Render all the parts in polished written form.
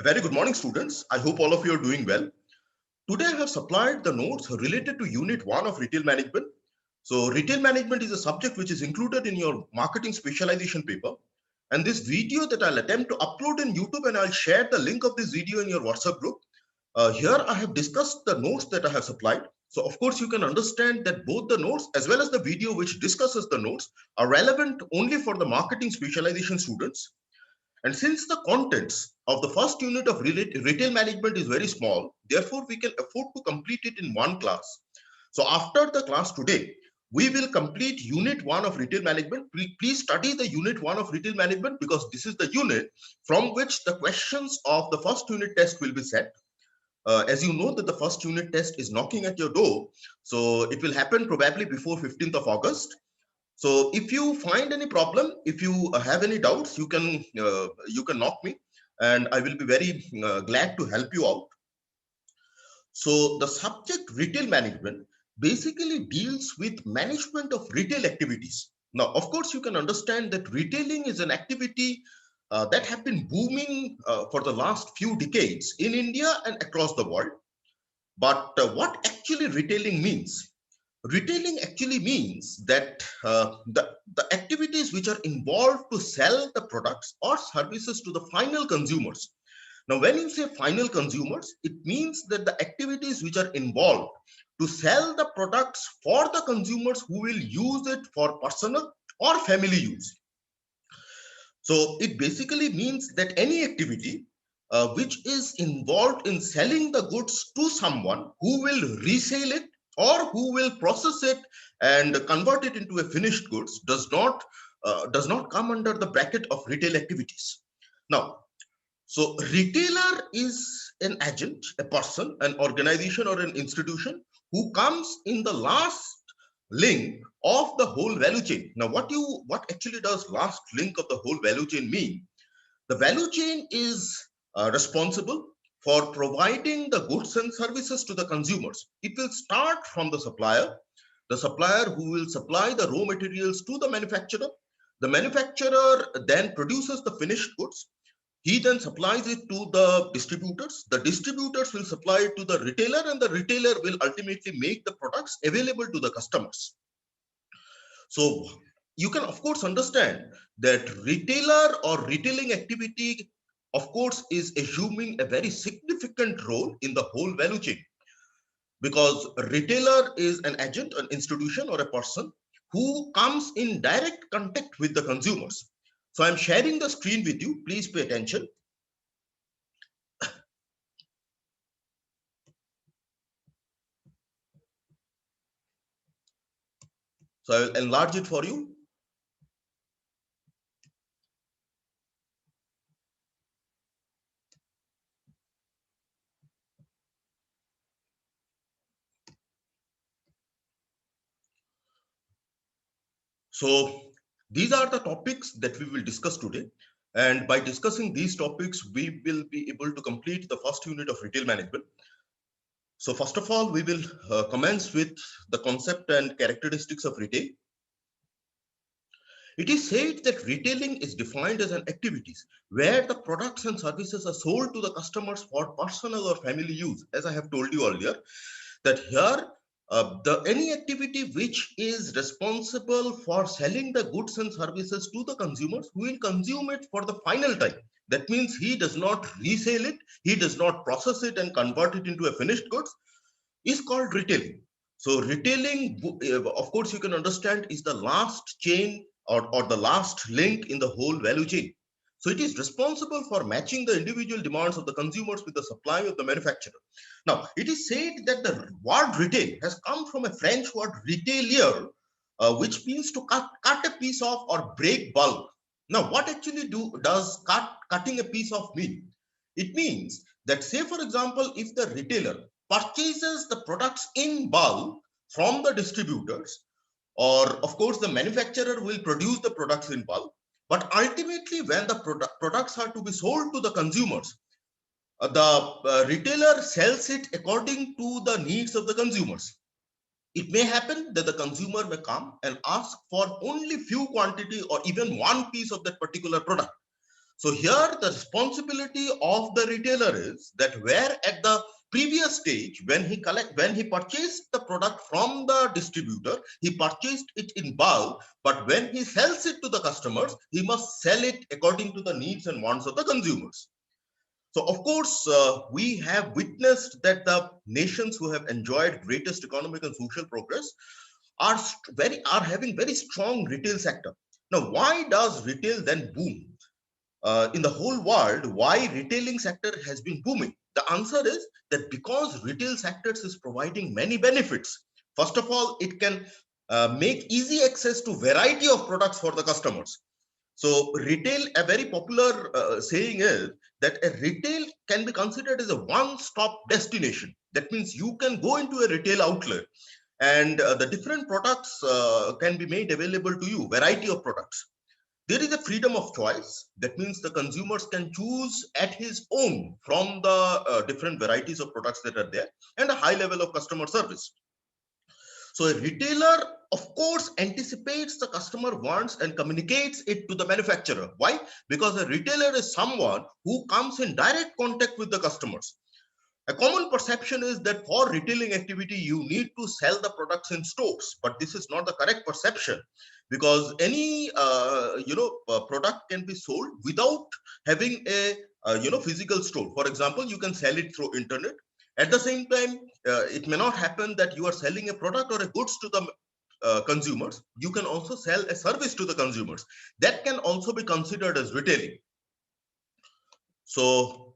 Very good morning, students. I hope all of you are doing well. Today, I have supplied the notes related to Unit 1 of Retail Management. So, Retail Management is a subject which is included in your marketing specialization paper. And this video that I'll attempt to upload in YouTube, and I'll share the link of this video in your WhatsApp group. Here, I have discussed the notes that I have supplied. So, of course, you can understand that both the notes as well as the video which discusses the notes are relevant only for the marketing specialization students. And since the contents of the first unit of retail management is very small, therefore we can afford to complete it in one class. So after the class today, we will complete unit 1 of retail management. Please study the unit 1 of retail management because this is the unit from which the questions of the first unit test will be set. As you know that the first unit test is knocking at your door. So it will happen probably before 15th of August. So if you find any problem, if you have any doubts, you can knock me, and I will be very glad to help you out. So the subject retail management basically deals with management of retail activities. Now, of course, you can understand that retailing is an activity that have been booming for the last few decades in India and across the world. But what actually retailing means? Retailing actually means that the activities which are involved to sell the products or services to the final consumers. Now, when you say final consumers, it means that the activities which are involved to sell the products for the consumers who will use it for personal or family use. So it basically means that any activity which is involved in selling the goods to someone who will resell it or who will process it and convert it into a finished goods does not come under the bracket of retail activities. Now, so retailer is an agent, a person, an organization or an institution who comes in the last link of the whole value chain. Now, what actually does last link of the whole value chain mean? The value chain is responsible for providing the goods and services to the consumers. It will start from the supplier who will supply the raw materials to the manufacturer. The manufacturer then produces the finished goods. He then supplies it to the distributors. The distributors will supply it to the retailer, and the retailer will ultimately make the products available to the customers. So you can, of course, understand that retailer or retailing activity, of course, is assuming a very significant role in the whole value chain, because a retailer is an agent, an institution, or a person who comes in direct contact with the consumers. So I'm sharing the screen with you. Please pay attention. So I'll enlarge it for you. So these are the topics that we will discuss today. And by discussing these topics, we will be able to complete the first unit of retail management. So first of all, we will commence with the concept and characteristics of retail. It is said that retailing is defined as an activities where the products and services are sold to the customers for personal or family use. As I have told you earlier, that here the any activity which is responsible for selling the goods and services to the consumers who will consume it for the final time. That means he does not resell it, he does not process it and convert it into a finished goods, is called retailing. So retailing, of course, you can understand, is the last chain or the last link in the whole value chain. So it is responsible for matching the individual demands of the consumers with the supply of the manufacturer. Now, it is said that the word retail has come from a French word retailier, which means to cut a piece off or break bulk. Now, what actually does cutting a piece off mean? It means that, say, for example, if the retailer purchases the products in bulk from the distributors, or of course the manufacturer will produce the products in bulk, but ultimately when the products are to be sold to the consumers, the retailer sells it according to the needs of the consumers. It may happen that the consumer may come and ask for only few quantity or even one piece of that particular product. So here the responsibility of the retailer is that where at the previous stage when he purchased the product from the distributor, he purchased it in bulk, but when he sells it to the customers, he must sell it according to the needs and wants of the consumers. So of course, we have witnessed that the nations who have enjoyed greatest economic and social progress are having very strong retail sector. Now, why does retail then boom? In the whole world, why retailing sector has been booming? The answer is that because retail sectors is providing many benefits. First of all, it can make easy access to variety of products for the customers. So retail, a very popular saying is that a retail can be considered as a one-stop destination. That means you can go into a retail outlet and the different products can be made available to you, variety of products. There is a freedom of choice. That means the consumers can choose at his own from the different varieties of products that are there, and a high level of customer service. So a retailer, of course, anticipates the customer wants and communicates it to the manufacturer. Why? Because a retailer is someone who comes in direct contact with the customers. A common perception is that for retailing activity, you need to sell the products in stores, but this is not the correct perception, because any product can be sold without having a physical store. For example, you can sell it through internet. At the same time, it may not happen that you are selling a product or a goods to the consumers. You can also sell a service to the consumers. That can also be considered as retailing. So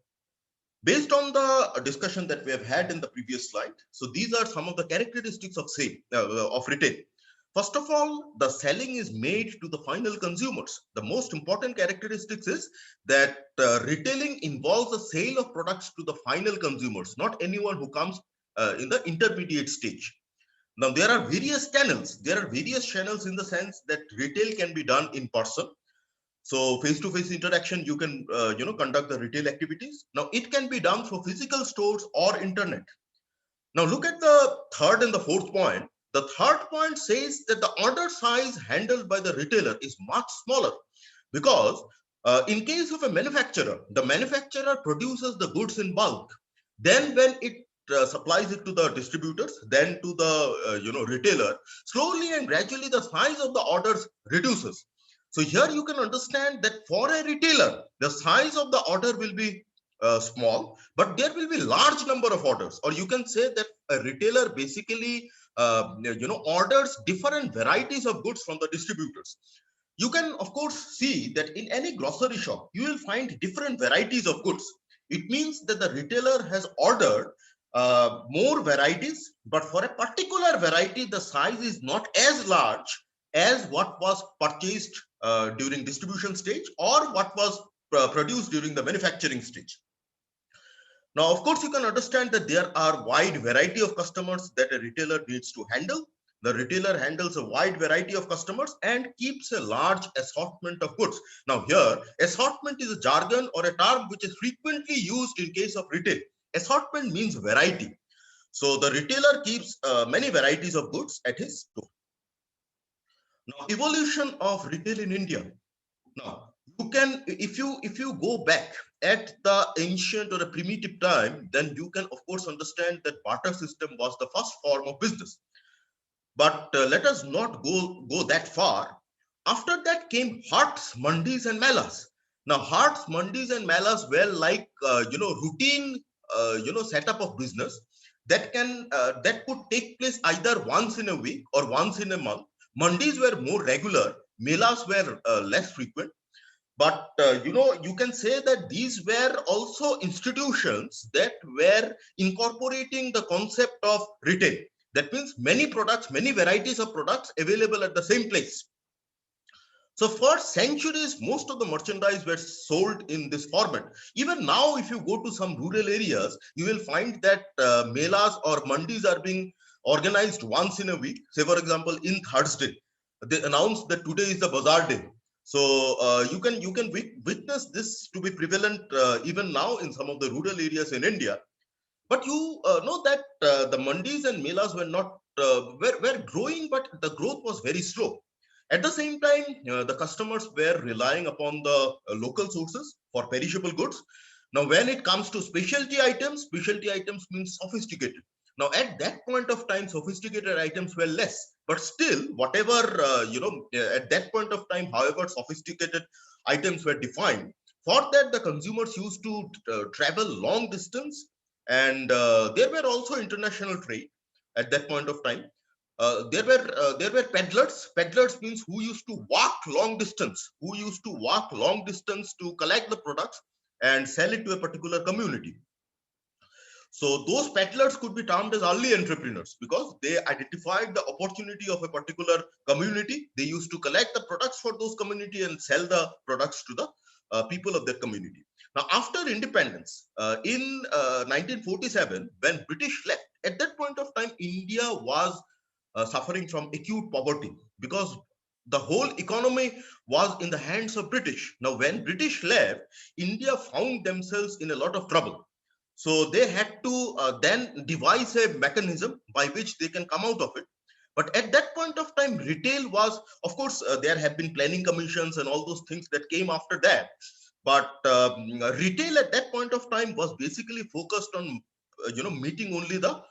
based on the discussion that we have had in the previous slide, so these are some of the characteristics of of retail. First of all, the selling is made to the final consumers. The most important characteristics is that retailing involves the sale of products to the final consumers, not anyone who comes in the intermediate stage. Now, there are various channels. There are various channels in the sense that retail can be done in person. So face-to-face interaction, you can conduct the retail activities. Now it can be done through physical stores or internet. Now look at the third and the fourth point. The third point says that the order size handled by the retailer is much smaller, because in case of a manufacturer, the manufacturer produces the goods in bulk. Then when it supplies it to the distributors, then to the retailer, slowly and gradually the size of the orders reduces. So here you can understand that for a retailer, the size of the order will be small, but there will be large number of orders. Or you can say that a retailer basically orders different varieties of goods from the distributors. You can of course see that in any grocery shop, you will find different varieties of goods. It means that the retailer has ordered more varieties, but for a particular variety, the size is not as large as what was purchased during distribution stage or what was produced during the manufacturing stage. Now, of course, you can understand that there are wide variety of customers that a retailer needs to handle. The retailer handles a wide variety of customers and keeps a large assortment of goods. Now here, assortment is a jargon or a term which is frequently used in case of retail. Assortment means variety. So the retailer keeps many varieties of goods at his store. Now, evolution of retail in India. Now, you can, if you go back at the ancient or a primitive time, then you can of course understand that barter system was the first form of business. But let us not go that far. After that came haats, mandis, and melas. Now, haats, mandis, and melas were like routine setup of business that could take place either once in a week or once in a month. Mandis were more regular. Melas were less frequent. But you can say that these were also institutions that were incorporating the concept of retail. That means many products, many varieties of products available at the same place. So for centuries, most of the merchandise were sold in this format. Even now, if you go to some rural areas, you will find that melas or mandis are being organized once in a week. Say, for example, in Thursday, they announced that today is the bazaar day. So you can witness this to be prevalent even now in some of the rural areas in India. But you know that the mandis and melas were not were growing, but the growth was very slow. At the same time, the customers were relying upon the local sources for perishable goods. Now, when it comes to specialty items means sophisticated. Now, at that point of time, sophisticated items were less, but still, whatever, at that point of time, however sophisticated items were defined, for that, the consumers used to travel long distance, and there were also international trade at that point of time. There were peddlers. Peddlers means who used to walk long distance, to collect the products and sell it to a particular community. So those peddlers could be termed as early entrepreneurs because they identified the opportunity of a particular community. They used to collect the products for those community and sell the products to the people of that community. Now, after independence in 1947, when British left, at that point of time, India was suffering from acute poverty because the whole economy was in the hands of British. Now, when British left, India found themselves in a lot of trouble. So they had to then devise a mechanism by which they can come out of it. But at that point of time, retail was, of course, there have been planning commissions and all those things that came after that. But retail at that point of time was basically focused on, meeting only the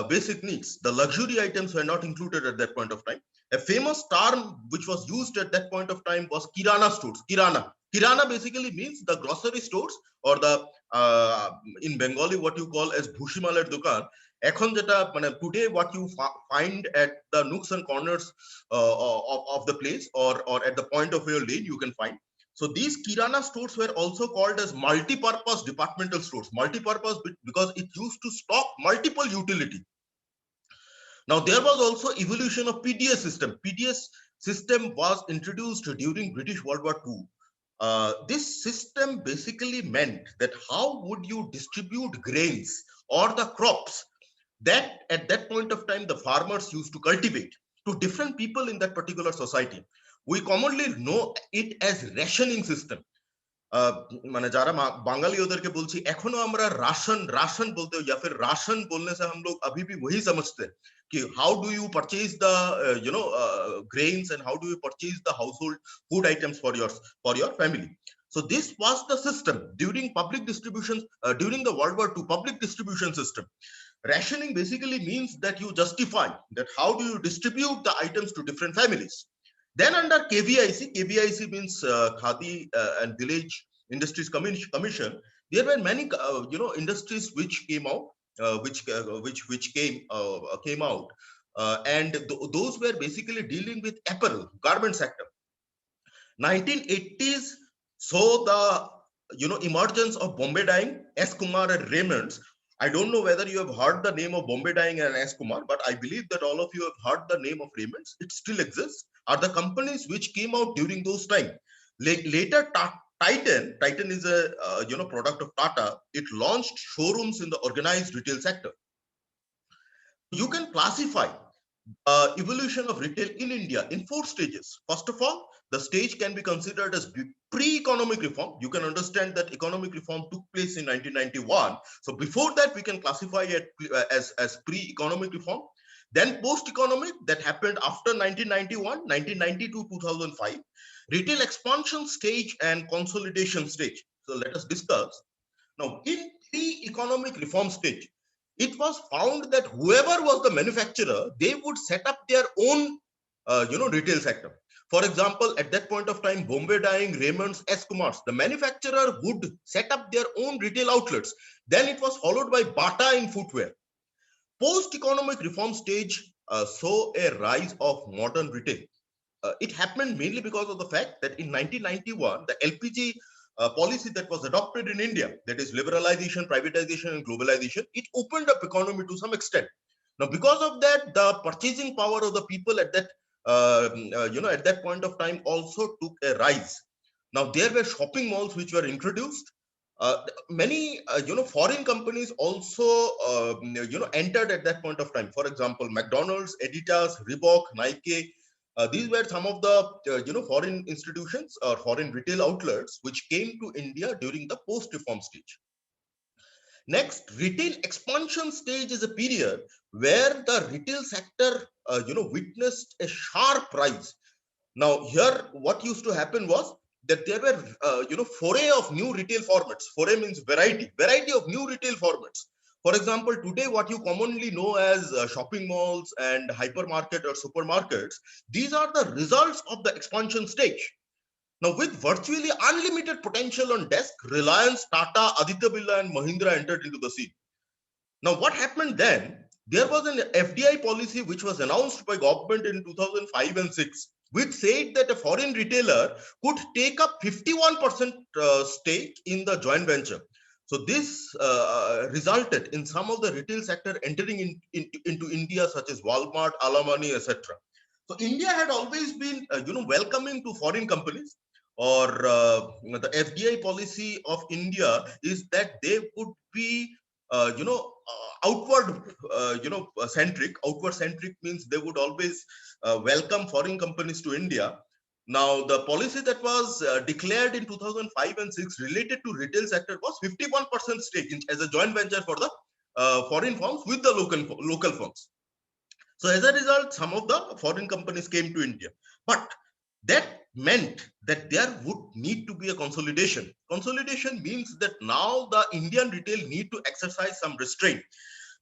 basic needs. The luxury items were not included at that point of time. A famous term which was used at that point of time was Kirana stores. Kirana basically means the grocery stores or the in Bengali what you call as Bhushimaler Dukan. এখন যেটা মানে today what you find at the nooks and corners of the place or at the point of your lane you can find. So these Kirana stores were also called as multi-purpose departmental stores. Multi-purpose because it used to stock multiple utility. Now there was also evolution of PDS system. PDS system was introduced during British World War II. This system basically meant that how would you distribute grains or the crops that at that point of time the farmers used to cultivate to different people in that particular society. We commonly know it as rationing system. মানে যারা बांगाली ওদেরকে বলছি এখনো আমরা ration ration বলতে या फिर ration बोलने से हम लोग अभी भी वही समझते हैं कि how do you purchase the grains and how do you purchase the household food items for your family. So this was the system during public distribution during the World War II public distribution system. Rationing basically means that you justify that how do you distribute the items to different families. Then under KVIC means Khadi and Village Industries Commission, there were many industries which came out, which came out, and those were basically dealing with apparel, garment sector. 1980s saw the emergence of Bombay Dyeing, S. Kumar and Raymonds. I don't know whether you have heard the name of Bombay Dyeing and S. Kumar, but I believe that all of you have heard the name of Raymonds. It still exists. Are the companies which came out during those time. Later, Titan is a product of Tata. It launched showrooms in the organized retail sector. You can classify evolution of retail in India in 4 stages. First of all, the stage can be considered as pre-economic reform. You can understand that economic reform took place in 1991. So before that, we can classify it as pre-economic reform. Then post-economic, that happened after 1991, 1990 to 2005. Retail expansion stage and consolidation stage. So let us discuss. Now, in pre-economic reform stage, it was found that whoever was the manufacturer, they would set up their own retail sector. For example, at that point of time, Bombay Dyeing, Raymonds, S. Kumars, the manufacturer would set up their own retail outlets. Then it was followed by Bata in footwear. Post-economic reform stage saw a rise of modern retail. It happened mainly because of the fact that in 1991, the LPG policy that was adopted in India, that is liberalization, privatization, and globalization, it opened up economy to some extent. Now, because of that, the purchasing power of the people at that at that point of time also took a rise. Now, there were shopping malls which were introduced. Many foreign companies also entered at that point of time. For example, McDonald's, Adidas, Reebok, Nike. These were some of the foreign institutions or foreign retail outlets which came to India during the post-reform stage. Next, retail expansion stage is a period where the retail sector witnessed a sharp rise. Now here, what used to happen was that there were, foray of new retail formats. Foray means variety of new retail formats. For example, today what you commonly know as shopping malls and hypermarket or supermarkets, these are the results of the expansion stage. Now, with virtually unlimited potential on desk, Reliance, Tata, Aditya Birla, and Mahindra entered into the scene. Now, what happened then? There was an FDI policy which was announced by government in 2005 and 6, which said that a foreign retailer could take up 51% stake in the joint venture. So this resulted in some of the retail sector entering into India, such as Walmart, Alamani, etc. So India had always been, welcoming to foreign companies, or the FDI policy of India is that they would be, outward centric means they would always welcome foreign companies to India. Now, the policy that was declared in 2005 and 6 related to retail sector was 51% stake as a joint venture for the foreign firms with the local firms. So as a result, some of the foreign companies came to India, but that meant that there would need to be a consolidation. Consolidation means that now the Indian retail need to exercise some restraint,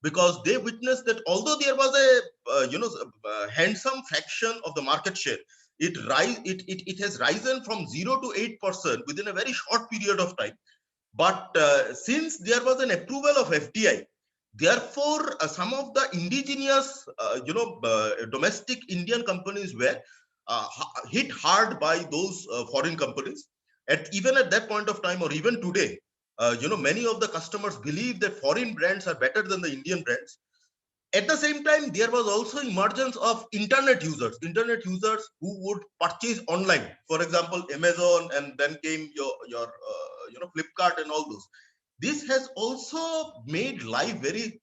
because they witnessed that although there was a handsome fraction of the market share, it has risen from 0 to 8% within a very short period of time. But since there was an approval of FDI, therefore some of the indigenous, domestic Indian companies were hit hard by those foreign companies. Even at that point of time, or even today, many of the customers believe that foreign brands are better than the Indian brands. At the same time, there was also emergence of internet users who would purchase online, for example Amazon, and then came your Flipkart and all those. This has also made life very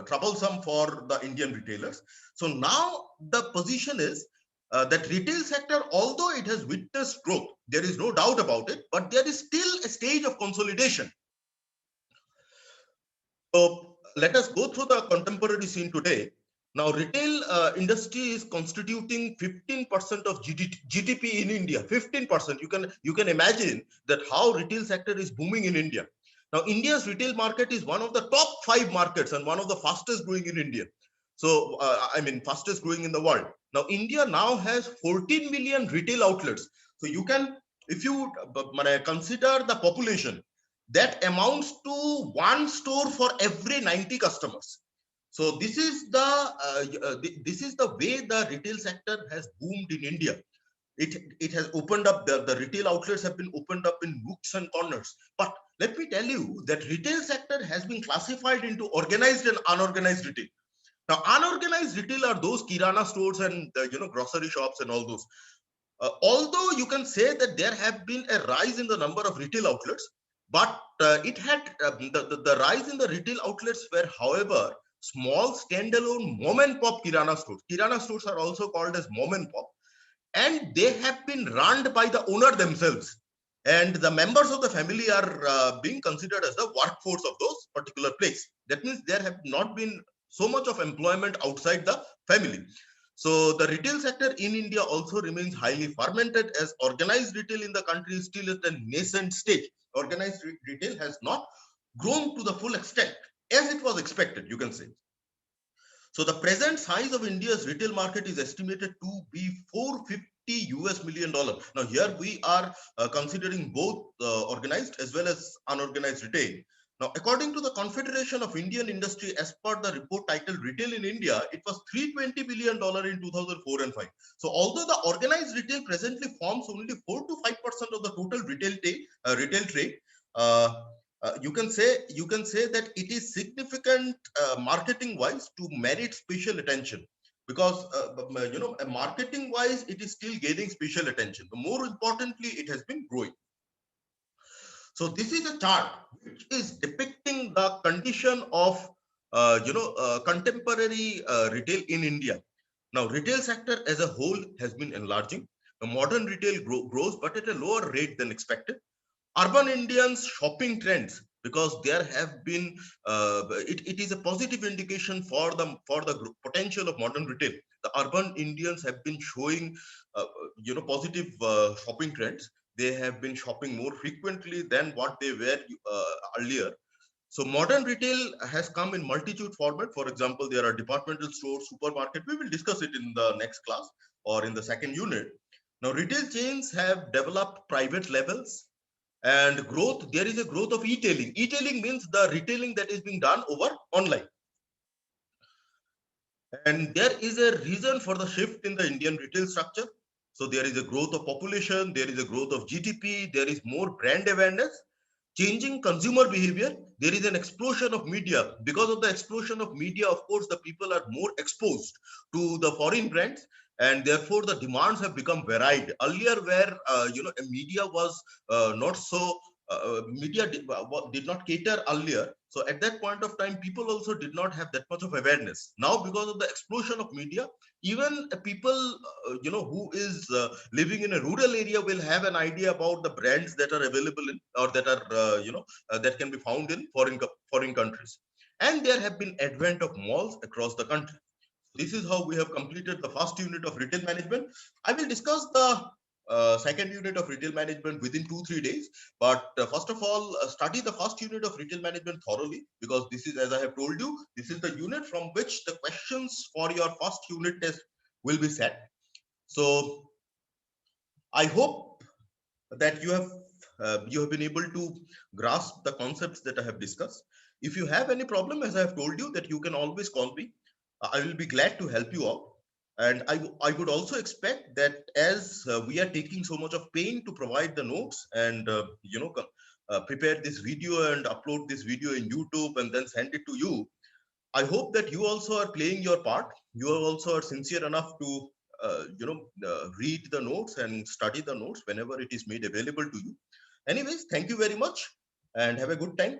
troublesome for the Indian retailers. So now the position is that retail sector, although it has witnessed growth, there is no doubt about it, but there is still a stage of consolidation. So let us go through the contemporary scene today. Now, retail industry is constituting 15% of GDP in India. 15%. You can imagine that how retail sector is booming in India. Now, India's retail market is one of the top 5 markets and one of the fastest growing in India. So, fastest growing in the world. Now, India now has 14 million retail outlets. So you can, if you consider the population, that amounts to one store for every 90 customers. So this is the way the retail sector has boomed in India. It has opened up, the retail outlets have been opened up in nooks and corners. But let me tell you that retail sector has been classified into organized and unorganized retail. Now, unorganized retail are those kirana stores and grocery shops and all those. Although you can say that there have been a rise in the number of retail outlets, but it had the rise in the retail outlets were, however, small standalone mom and pop kirana stores. Kirana stores are also called as mom and pop, and they have been run by the owner themselves. And the members of the family are being considered as the workforce of those particular place. That means there have not been so much of employment outside the family. So the retail sector in India also remains highly fermented, as organized retail in the country is still at a nascent stage. Organized retail has not grown to the full extent as it was expected, you can say. So the present size of India's retail market is estimated to be $450 million. Now here we are considering both organized as well as unorganized retail. Now, according to the Confederation of Indian Industry, as per the report titled Retail in India, it was $320 billion in 2004 and 5. So although the organized retail presently forms only 4 to 5% of the total retail trade, uh, you can say that it is significant marketing wise to merit special attention, because marketing wise it is still gaining special attention. But more importantly, it has been growing. So this is a chart which is depicting the condition of contemporary retail in India. Now, retail sector as a whole has been enlarging. The modern retail grows, but at a lower rate than expected. Urban Indians' shopping trends because there have been it is a positive indication for the potential of modern retail. The urban Indians have been showing positive shopping trends. They have been shopping more frequently than what they were earlier. So modern retail has come in multitude format. For example, there are departmental stores, supermarket. We will discuss it in the next class or in the second unit. Now, retail chains have developed private labels and growth. There is a growth of e-tailing. E-tailing means the retailing that is being done over online. And there is a reason for the shift in the Indian retail structure. So there is a growth of population, there is a growth of GDP, there is more brand awareness, changing consumer behavior. There is an explosion of media. Because of the explosion of media, of course, the people are more exposed to the foreign brands, and therefore the demands have become varied. Earlier, where media was not so media did not cater earlier. So at that point of time, people also did not have that much of awareness. Now, because of the explosion of media, even people who is living in a rural area will have an idea about the brands that are available in, or that are that can be found in foreign countries. And there have been advent of malls across the country. This is how we have completed the first unit of retail management. I will discuss the second unit of retail management within 2-3 days. But first of all, study the first unit of retail management thoroughly, because this is, as I have told you, this is the unit from which the questions for your first unit test will be set. So I hope that you have been able to grasp the concepts that I have discussed. If you have any problem, as I have told you, that you can always call me. I will be glad to help you out. And I would also expect that as we are taking so much of pain to provide the notes and prepare this video and upload this video in YouTube and then send it to you, I hope that you also are playing your part. You are also are sincere enough to read the notes and study the notes whenever it is made available to you. Anyways, thank you very much and have a good time.